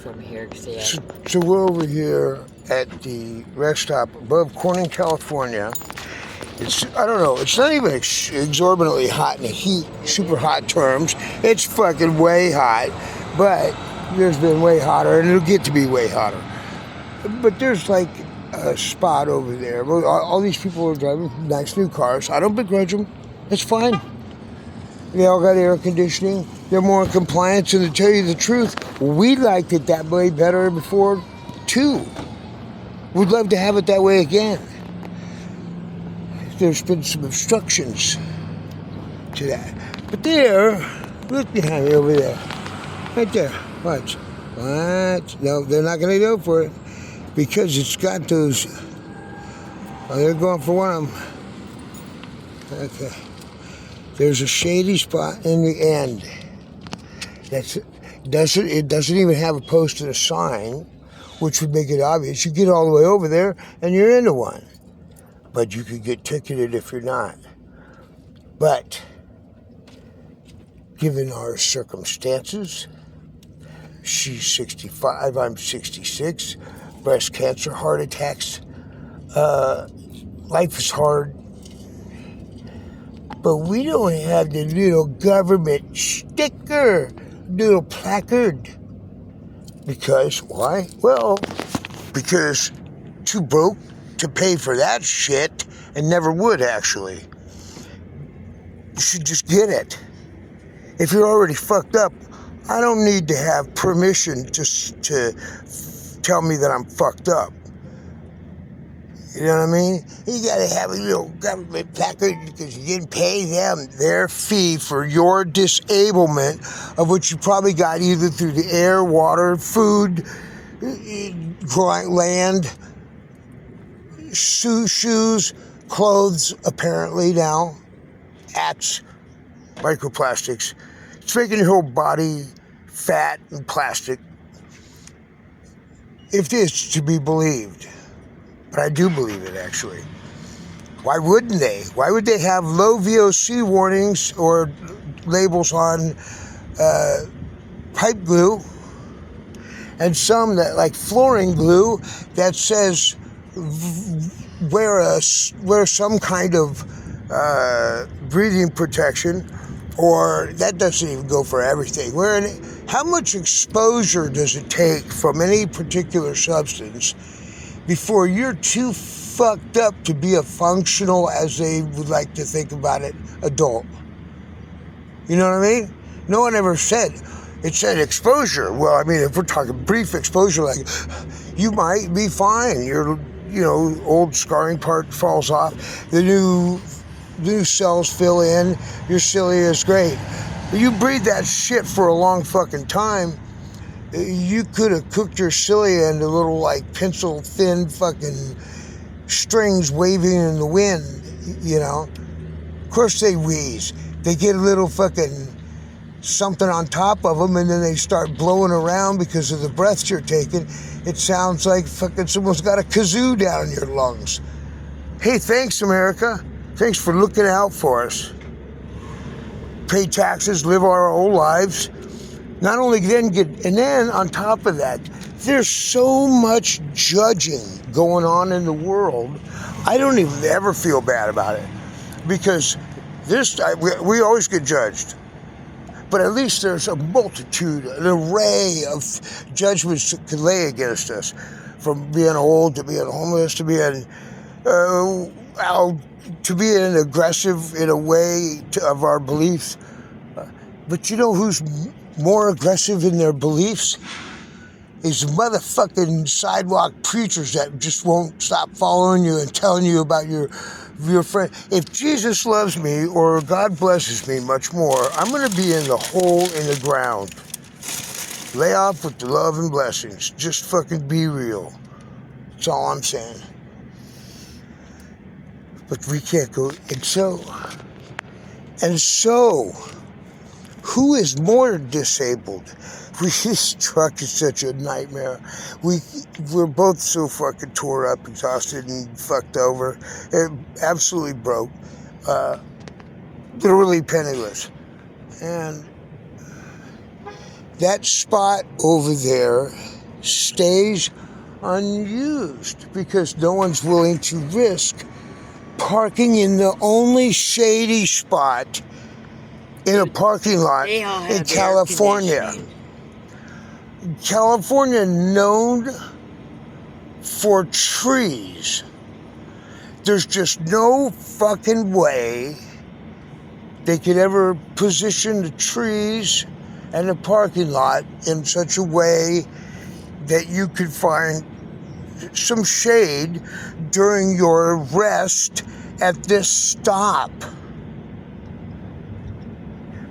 from here. Cause So we're over here at the rest stop above Corning, California. I don't know, it's not even exorbitantly hot in the heat, super hot terms. It's fucking way hot, but there's been way hotter, and it'll get to be way hotter. But there's like a spot over there. All these people are driving nice new cars. I don't begrudge them. It's fine. They all got air conditioning. They're more in compliance, and to tell you the truth, we liked it that way better before, too. We'd love to have it that way again. There's been some obstructions to that. But there, look behind me over there. Right there. Watch. What? No, they're not going to go for it because it's got those. Oh, they're going for one of them. Okay. There's a shady spot in the end. It doesn't even have a post and a sign, which would make it obvious. You get all the way over there and you're into one. But you could get ticketed if you're not. But given our circumstances, she's 65, I'm 66, breast cancer, heart attacks, life is hard. But we don't have the little government sticker, little placard. Because, why? Well, because too broke to pay for that shit, and never would, actually. You should just get it. If you're already fucked up, I don't need to have permission just to tell me that I'm fucked up. You know what I mean? You gotta have a little government placard because you didn't pay them their fee for your disablement, of which you probably got either through the air, water, food, land, shoes, clothes, apparently now, hats, microplastics. It's making your whole body fat and plastic, if it's to be believed. But I do believe it, actually. Why wouldn't they? Why would they have low VOC warnings or labels on pipe glue, and some that, like flooring glue, that says wear some kind of breathing protection, or that doesn't even go for everything. How much exposure does it take from any particular substance before you're too fucked up to be a functional, as they would like to think about it, adult? You know what I mean? No one ever said, it said exposure. Well, I mean, if we're talking brief exposure, like, you might be fine. Your, old scarring part falls off. The new cells fill in. Your cilia is great. But you breathe that shit for a long fucking time, you could have cooked your cilia into little, like, pencil-thin fucking strings waving in the wind, Of course they wheeze. They get a little fucking something on top of them, and then they start blowing around because of the breath you're taking. It sounds like fucking someone's got a kazoo down in your lungs. Hey, thanks, America. Thanks for looking out for us. Pay taxes, live our whole lives. Not only and then on top of that, there's so much judging going on in the world. I don't even ever feel bad about it, because we always get judged. But at least there's a multitude, an array of judgments that could lay against us, from being old to being homeless to being aggressive in a way of our beliefs. But you know who's more aggressive in their beliefs? Is motherfucking sidewalk preachers that just won't stop following you and telling you about your friend. If Jesus loves me, or God blesses me much more, I'm going to be in the hole in the ground. Lay off with the love and blessings. Just fucking be real. That's all I'm saying. But we can't go. And so, who is more disabled? This truck is such a nightmare. We're both so fucking tore up, exhausted, and fucked over. Absolutely broke. Literally penniless. And that spot over there stays unused because no one's willing to risk parking in the only shady spot in a parking lot in California. California known for trees. There's just no fucking way they could ever position the trees and the parking lot in such a way that you could find some shade during your rest at this stop.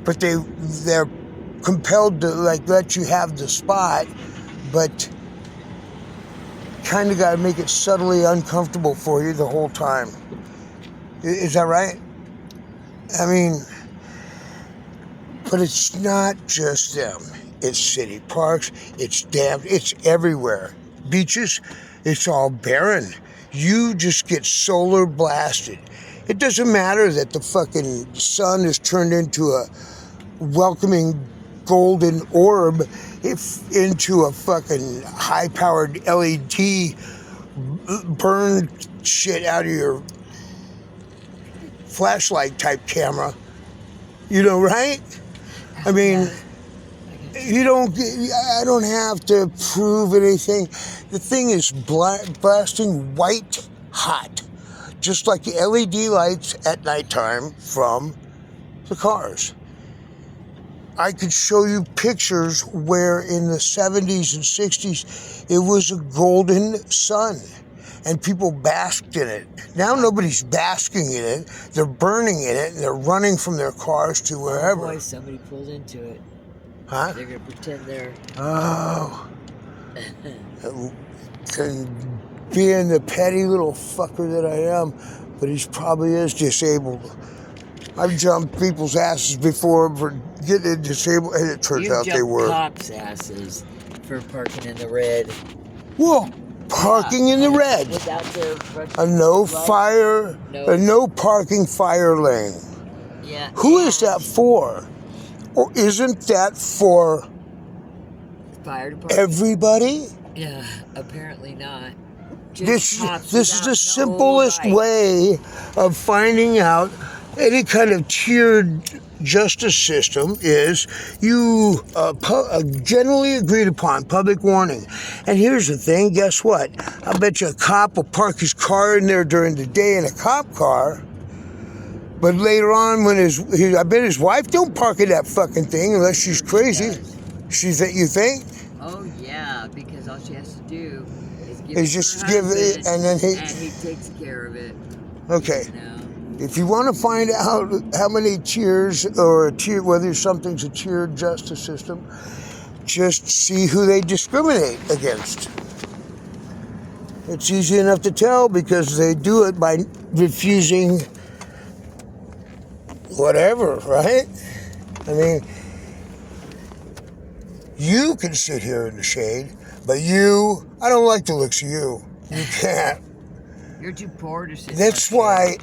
But they're compelled to let you have the spot, but kind of got to make it subtly uncomfortable for you the whole time. Is that right? I mean, but it's not just them. It's city parks, it's dams, it's everywhere. Beaches, it's all barren. You just get solar blasted. It doesn't matter that the fucking sun is turned into a welcoming golden orb into a fucking high-powered LED burn shit out of your flashlight type camera. You know, right? I mean, I don't have to prove anything. The thing is blasting white hot, just like the LED lights at nighttime from the cars. I could show you pictures where in the 70s and 60s it was a golden sun and people basked in it. Now nobody's basking in it. They're burning in it and they're running from their cars to wherever. Oh boy, somebody pulled into it. Huh? They're going to pretend they're... Oh. And being the petty little fucker that I am, but he probably is disabled. I've jumped people's asses before for getting disabled, and it turns out they were. You jumped cops' asses for parking in the red. Whoa, parking in the red. Without their a no parking fire lane. Yeah. Who is that for? Or isn't that for fire department? Everybody? Yeah, apparently not. This is the simplest way of finding out any kind of tiered justice system is you generally agreed upon public warning. And here's the thing, guess what? I bet you a cop will park his car in there during the day in a cop car, but later on when I bet his wife don't park in that fucking thing unless she's crazy. You think? Oh yeah, because all she has to do is give it, and then he takes care of it. Okay. You know? If you want to find out how many tiers or whether something's a tiered justice system, just see who they discriminate against. It's easy enough to tell because they do it by refusing whatever, right? I mean, you can sit here in the shade, but I don't like the looks of you. You can't. You're too poor to sit. That's why,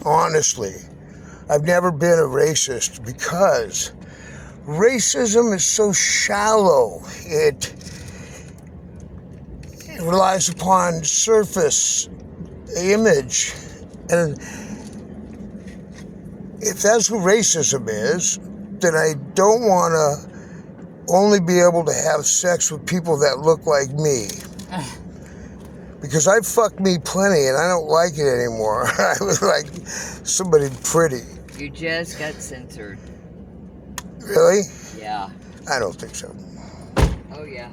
honestly, I've never been a racist because racism is so shallow. It relies upon surface image. And if that's what racism is, then I don't want to only be able to have sex with people that look like me. Because I fucked me plenty and I don't like it anymore. I was like somebody pretty. You just got censored. Really? Yeah. I don't think so. Oh yeah.